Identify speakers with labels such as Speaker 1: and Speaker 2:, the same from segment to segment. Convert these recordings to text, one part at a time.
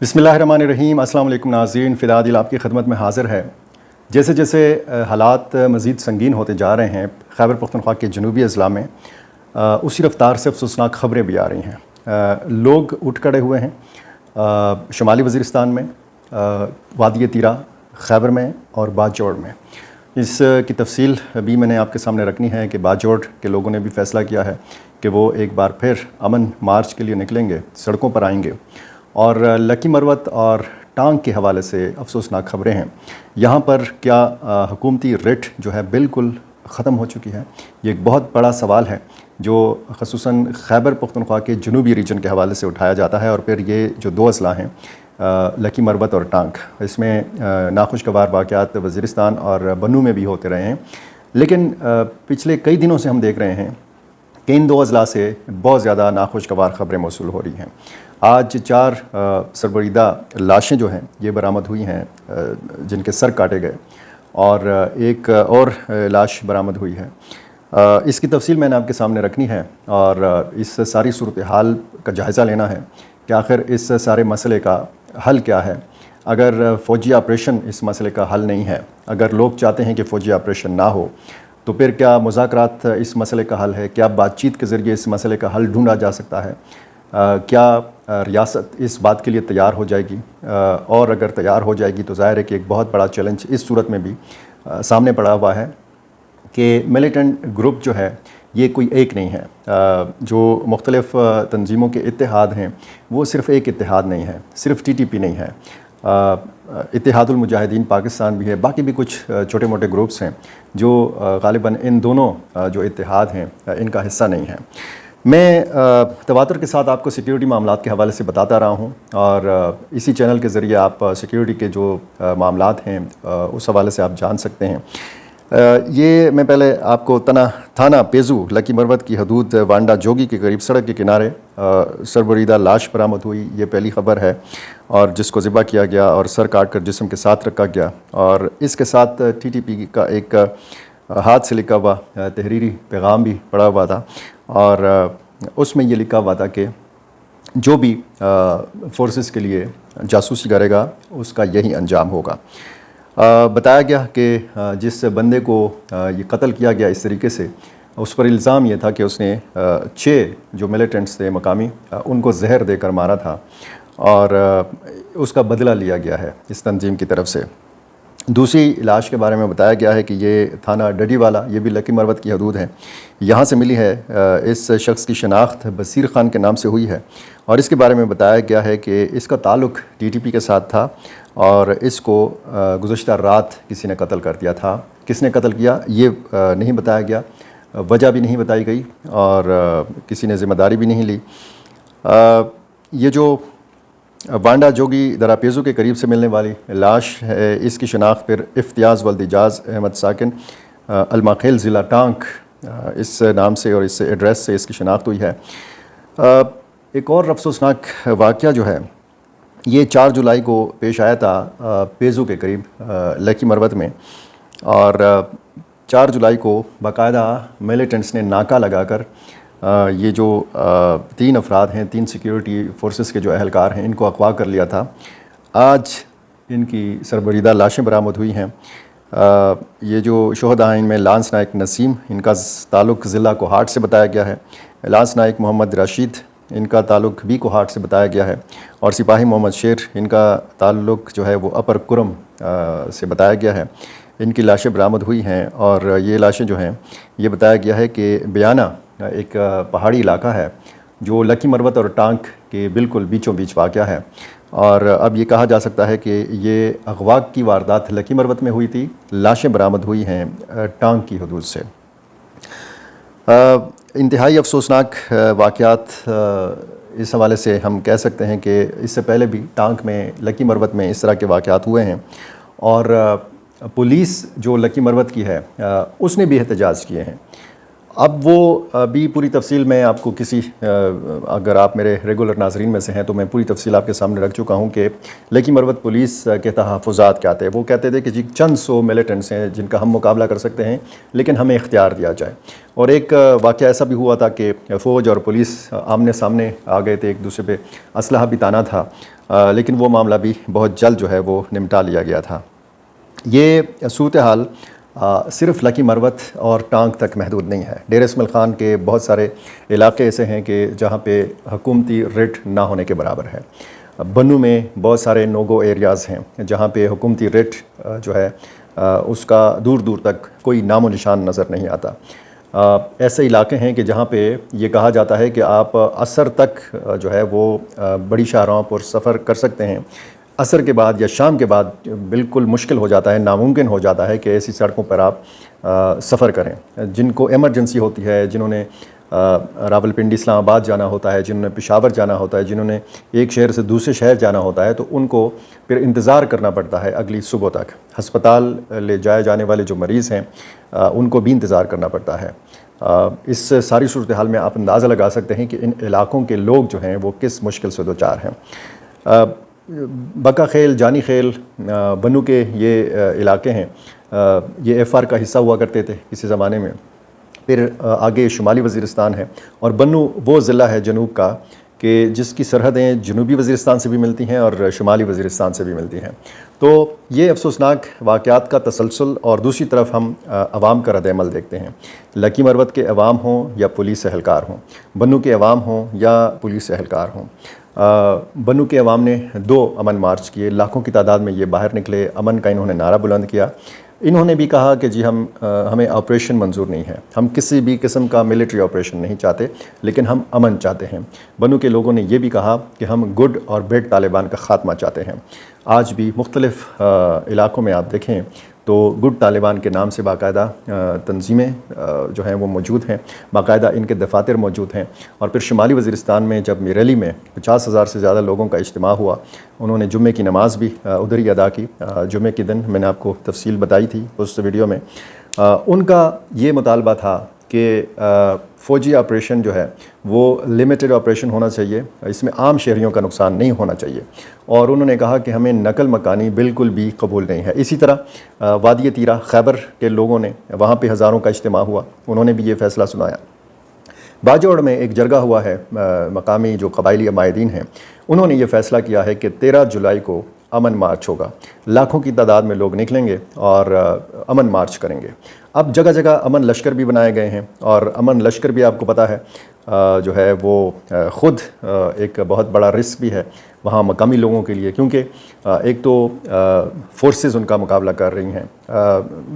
Speaker 1: بسم اللہ الرحمن الرحیم۔ السلام علیکم ناظرین، فدا دل آپ کی خدمت میں حاضر ہے۔ جیسے جیسے حالات مزید سنگین ہوتے جا رہے ہیں خیبر پختونخوا کے جنوبی اضلاع میں، اسی رفتار سے افسوسناک خبریں بھی آ رہی ہیں۔ لوگ اٹھ کھڑے ہوئے ہیں شمالی وزیرستان میں، وادی تیرا، خیبر میں اور باجوڑ میں۔ اس کی تفصیل بھی میں نے آپ کے سامنے رکھنی ہے کہ باجوڑ کے لوگوں نے بھی فیصلہ کیا ہے کہ وہ ایک بار پھر امن مارچ کے لیے نکلیں گے، سڑکوں پر آئیں گے۔ اور لکی مروت اور ٹانک کے حوالے سے افسوسناک خبریں ہیں۔ یہاں پر کیا حکومتی رٹ جو ہے بالکل ختم ہو چکی ہے؟ یہ ایک بہت بڑا سوال ہے جو خصوصاً خیبر پختونخوا کے جنوبی ریجن کے حوالے سے اٹھایا جاتا ہے۔ اور پھر یہ جو دو اضلاع ہیں لکی مروت اور ٹانک، اس میں ناخوشگوار واقعات وزیرستان اور بنو میں بھی ہوتے رہے ہیں، لیکن پچھلے کئی دنوں سے ہم دیکھ رہے ہیں کہ ان دو اضلاع سے بہت زیادہ ناخوشگوار خبریں موصول ہو رہی ہیں۔ آج 4 سربریدہ لاشیں جو ہیں یہ برآمد ہوئی ہیں جن کے سر کاٹے گئے، اور ایک اور لاش برآمد ہوئی ہے۔ اس کی تفصیل میں نے آپ کے سامنے رکھنی ہے اور اس ساری صورتحال کا جائزہ لینا ہے کہ آخر اس سارے مسئلے کا حل کیا ہے۔ اگر فوجی آپریشن اس مسئلے کا حل نہیں ہے، اگر لوگ چاہتے ہیں کہ فوجی آپریشن نہ ہو، تو پھر کیا مذاکرات اس مسئلے کا حل ہے؟ کیا بات چیت کے ذریعے اس مسئلے کا حل ڈھونڈا جا سکتا ہے؟ کیا ریاست اس بات کے لیے تیار ہو جائے گی؟ اور اگر تیار ہو جائے گی تو ظاہر ہے کہ ایک بہت بڑا چیلنج اس صورت میں بھی سامنے پڑا ہوا ہے کہ ملیٹنٹ گروپ جو ہے یہ کوئی ایک نہیں ہے۔ جو مختلف تنظیموں کے اتحاد ہیں وہ صرف ایک اتحاد نہیں ہے، صرف ٹی ٹی پی نہیں ہے، اتحاد المجاہدین پاکستان بھی ہے، باقی بھی کچھ چھوٹے موٹے گروپس ہیں جو غالباً ان دونوں جو اتحاد ہیں ان کا حصہ نہیں ہے۔ میں تواتر کے ساتھ آپ کو سیکیورٹی معاملات کے حوالے سے بتاتا رہا ہوں، اور اسی چینل کے ذریعے آپ سیکیورٹی کے جو معاملات ہیں اس حوالے سے آپ جان سکتے ہیں۔ یہ میں پہلے آپ کو تھانہ پیزو لکی مروت کی حدود وانڈا جوگی کے قریب سڑک کے کنارے سربریدہ لاش برآمد ہوئی، یہ پہلی خبر ہے، اور جس کو ذبح کیا گیا اور سر کاٹ کر جسم کے ساتھ رکھا گیا، اور اس کے ساتھ ٹی ٹی پی کا ایک ہاتھ سے لکھا ہوا تحریری پیغام بھی پڑا ہوا تھا، اور اس میں یہ لکھا ہوا تھا کہ جو بھی فورسز کے لیے جاسوسی کرے گا اس کا یہی انجام ہوگا۔ بتایا گیا کہ جس بندے کو یہ قتل کیا گیا اس طریقے سے، اس پر الزام یہ تھا کہ اس نے 6 جو ملیٹنٹس تھے مقامی ان کو زہر دے کر مارا تھا، اور اس کا بدلہ لیا گیا ہے اس تنظیم کی طرف سے۔ دوسری لاش کے بارے میں بتایا گیا ہے کہ یہ تھانہ ڈڈی والا، یہ بھی لکی مروت کی حدود ہے، یہاں سے ملی ہے۔ اس شخص کی شناخت بصیر خان کے نام سے ہوئی ہے، اور اس کے بارے میں بتایا گیا ہے کہ اس کا تعلق ٹی ٹی پی کے ساتھ تھا، اور اس کو گزشتہ رات کسی نے قتل کر دیا تھا۔ کس نے قتل کیا یہ نہیں بتایا گیا، وجہ بھی نہیں بتائی گئی، اور کسی نے ذمہ داری بھی نہیں لی۔ یہ جو وانڈا جوگی دراپیزو کے قریب سے ملنے والی لاش ہے، اس کی شناخت پھر افتیاز ولد اجاز احمد ساکن الماخیل ضلع ٹانک اس نام سے اور اس ایڈریس سے اس کی شناخت ہوئی ہے۔ ایک اور افسوسناک واقعہ جو ہے یہ 4 جولائی کو پیش آیا تھا پیزو کے قریب لکی مروت میں، اور 4 جولائی کو باقاعدہ ملیٹنٹس نے ناکہ لگا کر یہ جو 3 افراد ہیں، 3 سیکیورٹی فورسز کے جو اہلکار ہیں، ان کو اغوا کر لیا تھا۔ آج ان کی سربریدہ لاشیں برآمد ہوئی ہیں۔ یہ جو شہداء ہیں ان میں لانس نائک نسیم، ان کا تعلق ضلع کوہاٹ سے بتایا گیا ہے، لانس نائک محمد رشید، ان کا تعلق بھی کوہاٹ سے بتایا گیا ہے، اور سپاہی محمد شیر، ان کا تعلق جو ہے وہ اپر کرم سے بتایا گیا ہے۔ ان کی لاشیں برآمد ہوئی ہیں، اور یہ لاشیں جو ہیں یہ بتایا گیا ہے کہ بیانہ ایک پہاڑی علاقہ ہے جو لکی مروت اور ٹانک کے بالکل بیچوں بیچ واقع ہے، اور اب یہ کہا جا سکتا ہے کہ یہ اغوا کی واردات لکی مروت میں ہوئی تھی، لاشیں برآمد ہوئی ہیں ٹانک کی حدود سے۔ انتہائی افسوسناک واقعات اس حوالے سے ہم کہہ سکتے ہیں کہ اس سے پہلے بھی ٹانک میں، لکی مروت میں اس طرح کے واقعات ہوئے ہیں، اور پولیس جو لکی مروت کی ہے اس نے بھی احتجاج کیے ہیں۔ اب وہ بھی پوری تفصیل میں آپ کو اگر آپ میرے ریگولر ناظرین میں سے ہیں تو میں پوری تفصیل آپ کے سامنے رکھ چکا ہوں کہ لکی مروت پولیس کے تحفظات کیا تھے۔ وہ کہتے تھے کہ جی چند سو ملیٹنٹس ہیں جن کا ہم مقابلہ کر سکتے ہیں لیکن ہمیں اختیار دیا جائے، اور ایک واقعہ ایسا بھی ہوا تھا کہ فوج اور پولیس آمنے سامنے آ گئے تھے، ایک دوسرے پہ اسلحہ بھی تانا تھا، لیکن وہ معاملہ بھی بہت جلد جو ہے وہ نمٹا لیا گیا تھا۔ یہ صورتحال صرف لکی مروت اور ٹانک تک محدود نہیں ہے۔ ڈیرہ اسماعیل خان کے بہت سارے علاقے ایسے ہیں کہ جہاں پہ حکومتی رٹ نہ ہونے کے برابر ہے۔ بنو میں بہت سارے نوگو ایریاز ہیں جہاں پہ حکومتی رٹ جو ہے اس کا دور دور تک کوئی نام و نشان نظر نہیں آتا۔ ایسے علاقے ہیں کہ جہاں پہ یہ کہا جاتا ہے کہ آپ عصر تک جو ہے وہ بڑی شاہراہوں پر سفر کر سکتے ہیں، عصر کے بعد یا شام کے بعد بالکل مشکل ہو جاتا ہے، ناممکن ہو جاتا ہے کہ ایسی سڑکوں پر آپ سفر کریں۔ جن کو ایمرجنسی ہوتی ہے، جنہوں نے راولپنڈی اسلام آباد جانا ہوتا ہے، جنہوں نے پشاور جانا ہوتا ہے، جنہوں نے ایک شہر سے دوسرے شہر جانا ہوتا ہے، تو ان کو پھر انتظار کرنا پڑتا ہے اگلی صبح تک۔ ہسپتال لے جائے جانے والے جو مریض ہیں ان کو بھی انتظار کرنا پڑتا ہے۔ اس ساری صورتحال میں آپ اندازہ لگا سکتے ہیں کہ ان علاقوں کے لوگ جو ہیں وہ کس مشکل سے دوچار ہیں۔ بکا خیل، جانی خیل، بنو کے یہ علاقے ہیں، یہ ایف آر کا حصہ ہوا کرتے تھے کسی زمانے میں۔ پھر آگے شمالی وزیرستان ہے، اور بنو وہ ضلع ہے جنوب کا کہ جس کی سرحدیں جنوبی وزیرستان سے بھی ملتی ہیں اور شمالی وزیرستان سے بھی ملتی ہیں۔ تو یہ افسوسناک واقعات کا تسلسل، اور دوسری طرف ہم عوام کا رد عمل دیکھتے ہیں۔ لکی مروت کے عوام ہوں یا پولیس اہلکار ہوں، بنو کے عوام ہوں یا پولیس اہلکار ہوں، بنو کے عوام نے 2 امن مارچ کیے، لاکھوں کی تعداد میں یہ باہر نکلے، امن کا انہوں نے نعرہ بلند کیا۔ انہوں نے بھی کہا کہ جی ہمیں آپریشن منظور نہیں ہے، ہم کسی بھی قسم کا ملٹری آپریشن نہیں چاہتے، لیکن ہم امن چاہتے ہیں۔ بنو کے لوگوں نے یہ بھی کہا کہ ہم گڈ اور بیڈ طالبان کا خاتمہ چاہتے ہیں۔ آج بھی مختلف علاقوں میں آپ دیکھیں تو گڈ طالبان کے نام سے باقاعدہ تنظیمیں جو ہیں وہ موجود ہیں، باقاعدہ ان کے دفاتر موجود ہیں۔ اور پھر شمالی وزیرستان میں جب میریلی میں 50,000 سے زیادہ لوگوں کا اجتماع ہوا، انہوں نے جمعے کی نماز بھی ادھر ہی ادا کی۔ جمعے کے دن میں نے آپ کو تفصیل بتائی تھی اس ویڈیو میں۔ ان کا یہ مطالبہ تھا کہ فوجی آپریشن جو ہے وہ لمیٹڈ آپریشن ہونا چاہیے، اس میں عام شہریوں کا نقصان نہیں ہونا چاہیے، اور انہوں نے کہا کہ ہمیں نقل مکانی بالکل بھی قبول نہیں ہے۔ اسی طرح وادی تیرہ خیبر کے لوگوں نے، وہاں پہ ہزاروں کا اجتماع ہوا، انہوں نے بھی یہ فیصلہ سنایا۔ باجوڑ میں ایک جرگہ ہوا ہے، مقامی جو قبائلی عمائدین ہیں انہوں نے یہ فیصلہ کیا ہے کہ 13 جولائی کو امن مارچ ہوگا، لاکھوں کی تعداد میں لوگ نکلیں گے اور امن مارچ کریں گے۔ اب جگہ جگہ امن لشکر بھی بنائے گئے ہیں، اور امن لشکر بھی آپ کو پتہ ہے جو ہے وہ خود ایک بہت بڑا رسک بھی ہے وہاں مقامی لوگوں کے لیے، کیونکہ ایک تو فورسز ان کا مقابلہ کر رہی ہیں،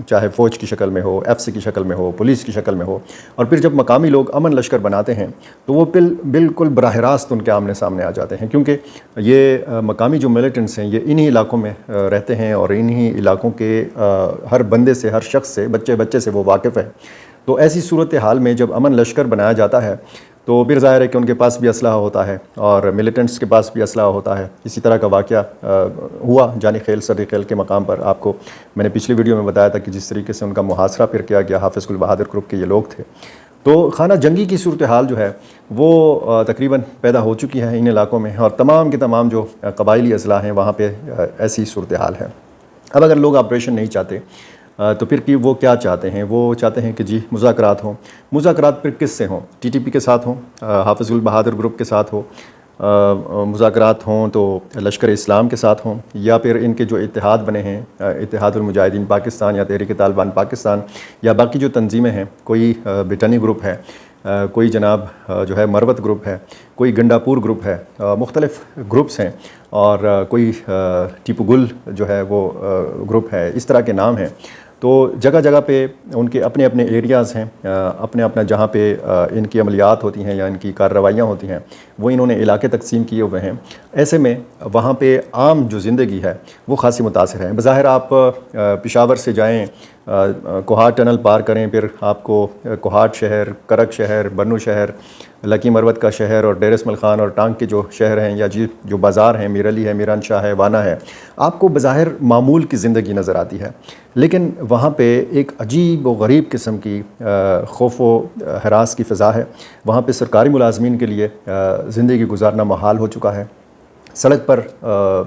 Speaker 1: چاہے فوج کی شکل میں ہو، ایف سی کی شکل میں ہو، پولیس کی شکل میں ہو، اور پھر جب مقامی لوگ امن لشکر بناتے ہیں تو وہ بالکل براہ راست ان کے آمنے سامنے آ جاتے ہیں، کیونکہ یہ مقامی جو ملیٹنٹس ہیں یہ انہی علاقوں میں رہتے ہیں، اور انہی علاقوں کے ہر بندے سے، ہر شخص سے، بچے سے وہ واقف ہے۔ تو ایسی صورتحال میں جب امن لشکر بنایا جاتا ہے تو پھر ظاہر ہے کہ ان کے پاس بھی اسلحہ ہوتا ہے اور ملیٹنٹس کے پاس بھی اسلحہ ہوتا ہے۔ اسی طرح کا واقعہ ہوا جانی خیل، سری خیل کے مقام پر۔ آپ کو میں نے پچھلی ویڈیو میں بتایا تھا کہ جس طریقے سے ان کا محاصرہ پھر کیا گیا، حافظ گل بہادر گروپ کے یہ لوگ تھے۔ تو خانہ جنگی کی صورتحال جو ہے وہ تقریباً پیدا ہو چکی ہے ان علاقوں میں، اور تمام کے تمام جو قبائلی اضلاع ہیں وہاں پہ ایسی صورتحال ہے۔ اب اگر لوگ آپریشن نہیں چاہتے تو پھر وہ کیا چاہتے ہیں؟ وہ چاہتے ہیں کہ جی مذاکرات ہوں۔ مذاکرات پھر کس سے ہوں؟ ٹی ٹی پی کے ساتھ ہوں، حافظ گل بہادر گروپ کے ساتھ ہو، مذاکرات ہوں تو لشکر اسلام کے ساتھ ہوں، یا پھر ان کے جو اتحاد بنے ہیں، اتحاد المجاہدین پاکستان یا تحریک طالبان پاکستان، یا باقی جو تنظیمیں ہیں، کوئی بٹانی گروپ ہے، کوئی جناب جو ہے مروت گروپ ہے، کوئی گنڈا پور گروپ ہے، مختلف گروپس ہیں، اور کوئی ٹیپو گل جو ہے وہ گروپ ہے، اس طرح کے نام ہیں۔ تو جگہ جگہ پہ ان کے اپنے اپنے ایریاز ہیں، اپنا جہاں پہ ان کی عملیات ہوتی ہیں یا ان کی کارروائیاں ہوتی ہیں وہ انہوں نے علاقے تقسیم کیے ہوئے ہیں۔ ایسے میں وہاں پہ عام جو زندگی ہے وہ خاصی متاثر ہے۔ بظاہر آپ پشاور سے جائیں، کوہاٹ ٹنل پار کریں، پھر آپ کو کوہاٹ شہر، کرک شہر، بنو شہر، لکی مروت کا شہر اور ڈیر اسماعیل خان اور ٹانک کے جو شہر ہیں یا جو بازار ہیں، میر علی ہے، میران شاہ ہے، وانا ہے، آپ کو بظاہر معمول کی زندگی نظر آتی ہے، لیکن وہاں پہ ایک عجیب و غریب قسم کی خوف و ہراس کی فضا ہے۔ وہاں پہ سرکاری ملازمین کے لیے زندگی گزارنا محال ہو چکا ہے۔ سڑک پر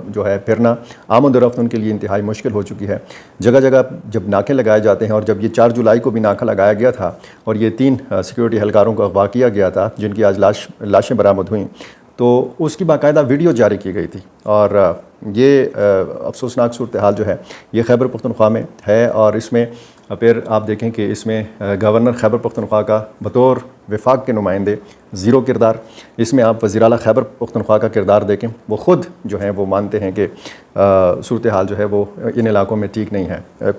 Speaker 1: جو ہے پھرنا، آمد و رفت ان کے لیے انتہائی مشکل ہو چکی ہے۔ جگہ جگہ جب ناکے لگائے جاتے ہیں، اور جب یہ 4 جولائی کو بھی ناکہ لگایا گیا تھا اور یہ 3 سیکیورٹی اہلکاروں کو اغوا کیا گیا تھا جن کی آج لاشیں برآمد ہوئیں، تو اس کی باقاعدہ ویڈیو جاری کی گئی تھی، اور یہ افسوسناک صورتحال جو ہے یہ خیبر پختونخوا میں ہے۔ اور اس میں پھر آپ دیکھیں کہ اس میں گورنر خیبر پختونخوا کا بطور وفاق کے نمائندے زیرو کردار۔ اس میں آپ وزیر اعلیٰ خیبر پختونخوا کا کردار دیکھیں، وہ خود جو ہیں وہ مانتے ہیں کہ صورتحال جو ہے وہ ان علاقوں میں ٹھیک نہیں ہے۔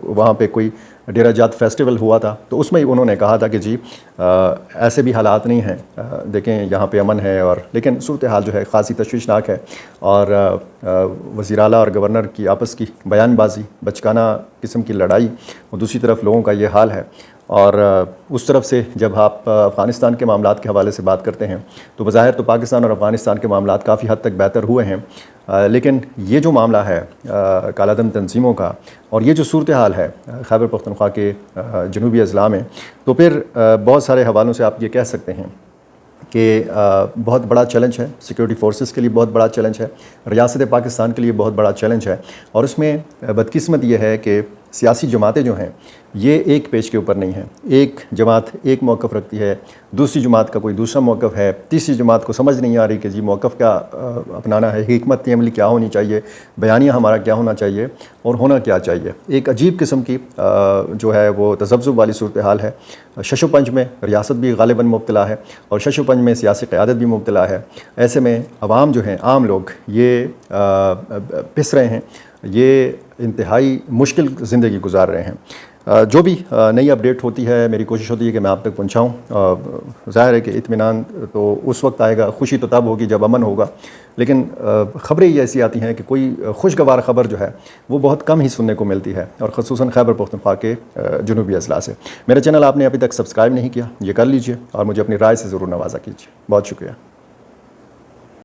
Speaker 1: وہاں پہ کوئی ڈیرہ جات فیسٹیول ہوا تھا تو اس میں انہوں نے کہا تھا کہ جی ایسے بھی حالات نہیں ہیں، دیکھیں یہاں پہ امن ہے، اور لیکن صورتحال جو ہے خاصی تشویشناک ہے، اور وزیر اعلیٰ اور گورنر کی آپس کی بیان بازی، بچکانہ قسم کی لڑائی، اور دوسری طرف لوگوں کا یہ حال ہے۔ اور اس طرف سے جب آپ افغانستان کے معاملات کے حوالے سے بات کرتے ہیں تو بظاہر تو پاکستان اور افغانستان کے معاملات کافی حد تک بہتر ہوئے ہیں، لیکن یہ جو معاملہ ہے کالا دم تنظیموں کا، اور یہ جو صورتحال ہے خیبر پختونخوا کے جنوبی اضلاع میں، تو پھر بہت سارے حوالوں سے آپ یہ کہہ سکتے ہیں کہ بہت بڑا چیلنج ہے، سیکیورٹی فورسز کے لیے بہت بڑا چیلنج ہے، ریاست پاکستان کے لیے بہت بڑا چیلنج ہے۔ اور اس میں بدقسمت یہ ہے کہ سیاسی جماعتیں جو ہیں یہ ایک پیج کے اوپر نہیں ہیں۔ ایک جماعت ایک موقف رکھتی ہے، دوسری جماعت کا کوئی دوسرا موقف ہے، تیسری جماعت کو سمجھ نہیں آ رہی کہ جی موقف کیا اپنانا ہے، حکمت عملی کیا ہونی چاہیے، بیانیہ ہمارا کیا ہونا چاہیے اور ہونا کیا چاہیے۔ ایک عجیب قسم کی جو ہے وہ تذبذب والی صورتحال ہے۔ شش و پنج میں ریاست بھی غالباً مبتلا ہے، اور شش و پنج میں سیاسی قیادت بھی مبتلا ہے۔ ایسے میں عوام جو ہیں، عام لوگ یہ پس رہے ہیں، یہ انتہائی مشکل زندگی گزار رہے ہیں۔ جو بھی نئی اپڈیٹ ہوتی ہے میری کوشش ہوتی ہے کہ میں آپ تک پہنچاؤں۔ ظاہر ہے کہ اطمینان تو اس وقت آئے گا، خوشی تو تب ہوگی جب امن ہوگا، لیکن خبریں یہ ایسی آتی ہیں کہ کوئی خوشگوار خبر جو ہے وہ بہت کم ہی سننے کو ملتی ہے، اور خصوصاً خیبر پختونخوا کے جنوبی اضلاع سے۔ میرا چینل آپ نے ابھی تک سبسکرائب نہیں کیا، یہ کر لیجئے، اور مجھے اپنی رائے سے ضرور نوازا کیجیے۔ بہت شکریہ۔